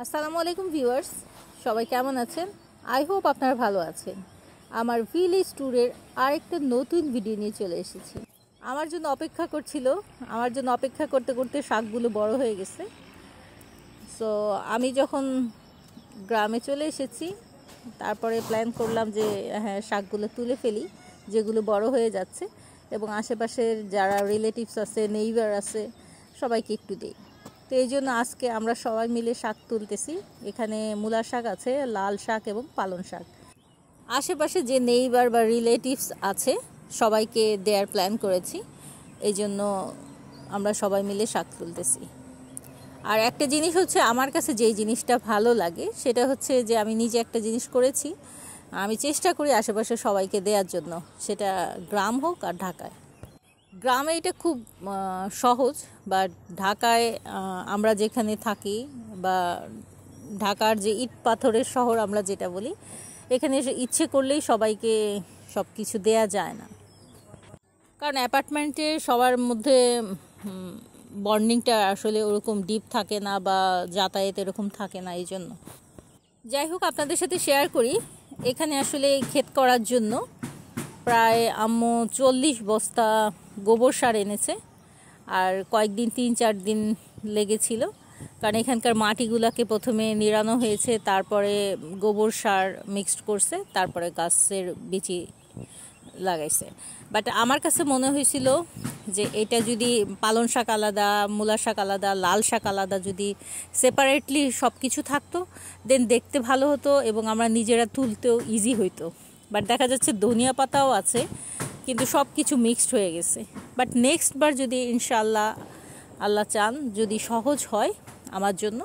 আসসালামু আলাইকুম ভিউয়ার্স, সবাই কেমন আছেন? আই হোপ আপনারা ভালো আছেন। আমার ভিলেজ ট্যুরের আরেকটা নতুন ভিডিও নিয়ে চলে এসেছি। আমার জন্য অপেক্ষা করতে করতে শাকগুলো বড় হয়ে গেছে। সো আমি যখন গ্রামে চলে এসেছি, তারপরে প্ল্যান করলাম যে হ্যাঁ, শাকগুলো তুলে ফেলি যেগুলো বড় হয়ে যাচ্ছে, এবং আশেপাশের যারা রিলেটিভস আছে, নেইবার আছে, সবাইকে একটু দিই। তো এই জন্য আজকে আমরা সবাই মিলে শাক তুলতেছি। এখানে মূলা শাক আছে, লাল শাক এবং পালং শাক। আশেপাশে যে নেইবার বা রিলেটিভস আছে সবাইকে দেওয়ার প্ল্যান করেছি, এই জন্য আমরা সবাই মিলে শাক তুলতেছি। আর একটা জিনিস হচ্ছে, আমার কাছে যেই জিনিসটা ভালো লাগে সেটা হচ্ছে যে আমি নিজে একটা জিনিস করেছি, আমি চেষ্টা করি আশেপাশে সবাইকে দেওয়ার জন্য, সেটা গ্রাম হোক আর ঢাকায়। গ্রামে এটা খুব সহজ, বা ঢাকায় আমরা যেখানে থাকি, বা ঢাকার যে ইট পাথরের শহর আমরা যেটা বলি, এখানে ইচ্ছে করলেই সবাইকে সব কিছু দেয়া যায় না, কারণ অ্যাপার্টমেন্টে সবার মধ্যে বন্ডিংটা আসলে ওরকম ডিপ থাকে না, বা যাতায়াত এরকম থাকে না। এই জন্য যাই হোক, আপনাদের সাথে শেয়ার করি। এখানে আসলে ক্ষেত করার জন্য প্রায় আম্মু 40 বস্তা গোবর সার এনেছে, আর কয়েকদিন 3-4 দিন লেগেছিল, কারণ এখানকার মাটিগুলোকে প্রথমে নিড়ানো হয়েছে, তারপরে গোবর সার মিক্সড করছে, তারপরে গাছের বিচি লাগাইছে। বাট আমার কাছে মনে হয়েছিল যে এটা যদি পালং শাক আলাদা, মূলা শাক আলাদা, লাল শাক আলাদা যদি সেপারেটলি সব কিছু থাকতো, দেন দেখতে ভালো হতো এবং আমরা নিজেরা তুলতেও ইজি হইতো। বাট দেখা যাচ্ছে ধনিয়া পাতাও আছে, কিন্তু সব কিছু মিক্সড হয়ে গেছে। বাট নেক্সট বার যদি ইনশাআল্লাহ আল্লাহ চান, যদি সহজ হয় আমার জন্য,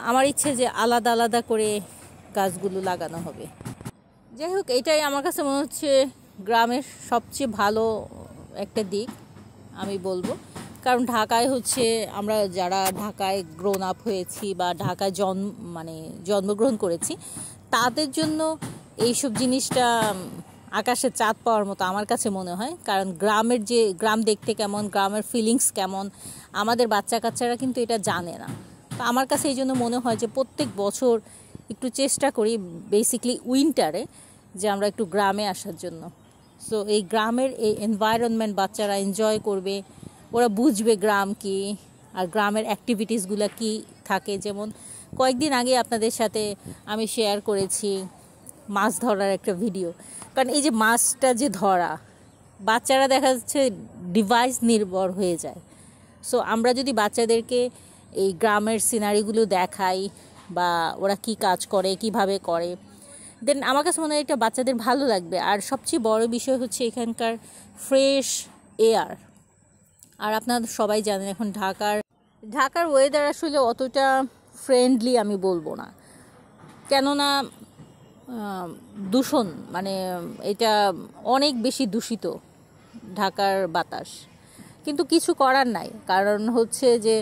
আমার ইচ্ছে যে আলাদা আলাদা করে গাছগুলো লাগানো হবে। যাই হোক, এটাই আমার কাছে মনে হচ্ছে গ্রামের সবচেয়ে ভালো একটা দিক আমি বলবো। কারণ ঢাকায় হচ্ছে, আমরা যারা ঢাকায় গ্রোন আপ হয়েছি বা ঢাকায় জন্মগ্রহণ করেছি, তাদের জন্য এইসব জিনিসটা আকাশে চাঁদ পাওয়ার মতো আমার কাছে মনে হয়। কারণ গ্রাম দেখতে কেমন, গ্রামের ফিলিংস কেমন, আমাদের বাচ্চা কাচ্চারা কিন্তু এটা জানে না। তো আমার কাছে এই জন্য মনে হয় যে প্রত্যেক বছর একটু চেষ্টা করি, বেসিকলি উইন্টারে, যে আমরা একটু গ্রামে আসার জন্য। সো এই গ্রামের এই এনভায়রনমেন্ট বাচ্চারা এনজয় করবে, ওরা বুঝবে গ্রাম কি, আর গ্রামের অ্যাক্টিভিটিসগুলো কি থাকে। যেমন কয়েকদিন আগে আপনাদের সাথে আমি শেয়ার করেছি মাছ ধরার একটা ভিডিও। কারণ এই যে মাছটা যে ধরা, বাচ্চারা দেখা যাচ্ছে ডিভাইস নির্ভর হয়ে যায়। সো আমরা যদি বাচ্চাদেরকে এই গ্রামের সিনারিগুলো দেখাই, বা ওরা কি কাজ করে, কিভাবে করে, দেন আমার কাছে মনে হয় এটা বাচ্চাদের ভালো লাগবে। আর সবচেয়ে বড় বিষয় হচ্ছে এখানকার ফ্রেশ এয়ার। আর আপনারা সবাই জানেন এখন ঢাকার ওয়েদার আসলে অতটা ফ্রেন্ডলি আমি বলবো না, কেননা দূষণ, এটা অনেক বেশি দূষিত ঢাকার বাতাস। কিন্তু কিছু করার নাই, কারণ হচ্ছে যে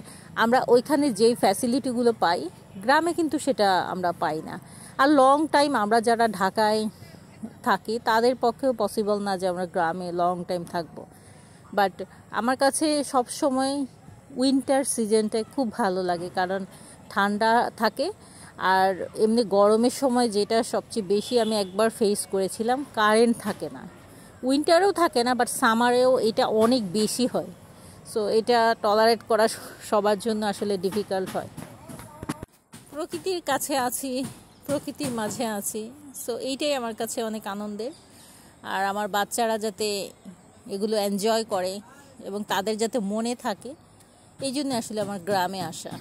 আমরা ওইখানে যেই ফ্যাসিলিটিগুলো পাই, গ্রামে কিন্তু সেটা আমরা পাই না। আর লং টাইম আমরা যারা ঢাকায় থাকি, তাদের পক্ষেও পসিবল না যে আমরা গ্রামে লং টাইম থাকবো। বাট আমার কাছে সবসময় উইন্টার সিজনটা খুব ভালো লাগে, কারণ ঠান্ডা থাকে। আর এমনি গরমের সময় যেটা সবচেয়ে বেশি আমি একবার ফেস করেছিলাম, কারেন্ট থাকে না। উইন্টারেও থাকে না, বাট সামারেও এটা অনেক বেশি হয়। সো এটা টলারেট করা সবার জন্য আসলে ডিফিকাল্ট হয়। প্রকৃতির কাছে আছি, প্রকৃতির মাঝে আছি, সো এইটাই আমার কাছে অনেক আনন্দের। আর আমার বাচ্চারা যাতে এগুলো এনজয় করে এবং তাদের যাতে মনে থাকে, এই জন্য আসলে আমার গ্রামে আসা।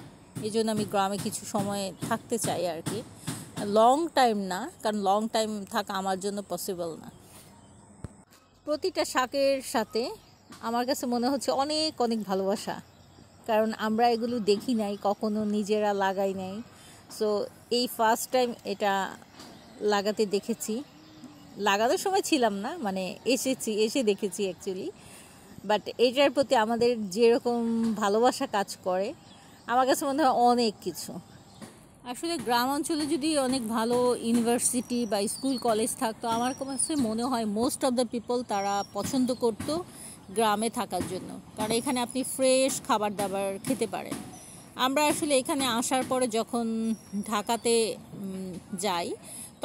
এই জন্য আমি গ্রামে কিছু সময় থাকতে চাই আর কি, লং টাইম না, কারণ লং টাইম থাকা আমার জন্য পসিবল না। প্রতিটা শাকের সাথে আমার কাছে মনে হচ্ছে অনেক অনেক ভালোবাসা, কারণ আমরা এগুলো দেখি নাই কখনো, নিজেরা লাগাই নাই। সো এই ফার্স্ট টাইম এটা লাগাতে দেখেছি। লাগানোর সময় ছিলাম না, এসে দেখেছি অ্যাকচুয়ালি। বাট এটার প্রতি আমাদের যেরকম ভালোবাসা কাজ করে, আমার কাছে মনে হয় অনেক কিছু। আসলে গ্রাম অঞ্চলে যদি অনেক ভালো ইউনিভার্সিটি বা স্কুল কলেজ থাকতো, আমার কাছে মনে হয় মোস্ট অফ দ্য পিপল তারা পছন্দ করতো গ্রামে থাকার জন্য, কারণ এখানে আপনি ফ্রেশ খাবার দাবার খেতে পারেন। আমরা আসলে এখানে আসার পরে যখন ঢাকাতে যাই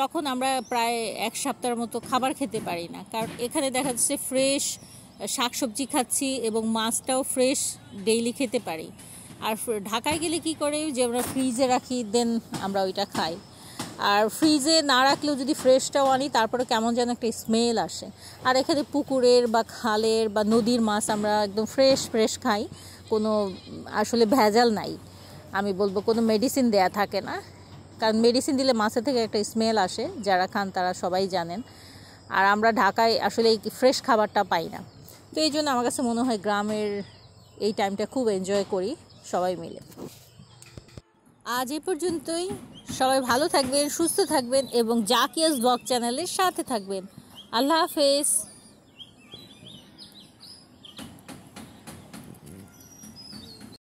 তখন আমরা প্রায় এক সপ্তাহের মতো খাবার খেতে পারি না, কারণ এখানে দেখা যাচ্ছে ফ্রেশ শাকসবজি খাচ্ছি এবং মাছটাও ফ্রেশ ডেইলি খেতে পারি। আর ঢাকায় গেলে কি করে যে আমরা ফ্রিজে রাখি, দেন আমরা ওইটা খাই। আর ফ্রিজে না রাখলেও যদি ফ্রেশটাও আনি তারপরে কেমন যেন একটা স্মেল আসে। আর এখানে পুকুরের বা খালের বা নদীর মাছ আমরা একদম ফ্রেশ ফ্রেশ খাই, কোনো আসলে ভেজাল নাই। আমি বলবো কোনো মেডিসিন দেয়া থাকে না, কারণ মেডিসিন দিলে মাছের থেকে একটা স্মেল আসে, যারা খান তারা সবাই জানেন। আর আমরা ঢাকায় আসলে এই ফ্রেশ খাবারটা পাই না। তো এই জন্য আমার কাছে মনে হয় গ্রামের এই টাইমটা খুব এনজয় করি সবাই মিলে। আজ এ পর্যন্তই। সবাই ভালো থাকবেন, সুস্থ থাকবেন এবং জাকিয়াস ব্লগ চ্যানেলের সাথে থাকবেন। আল্লাহ হাফেজ।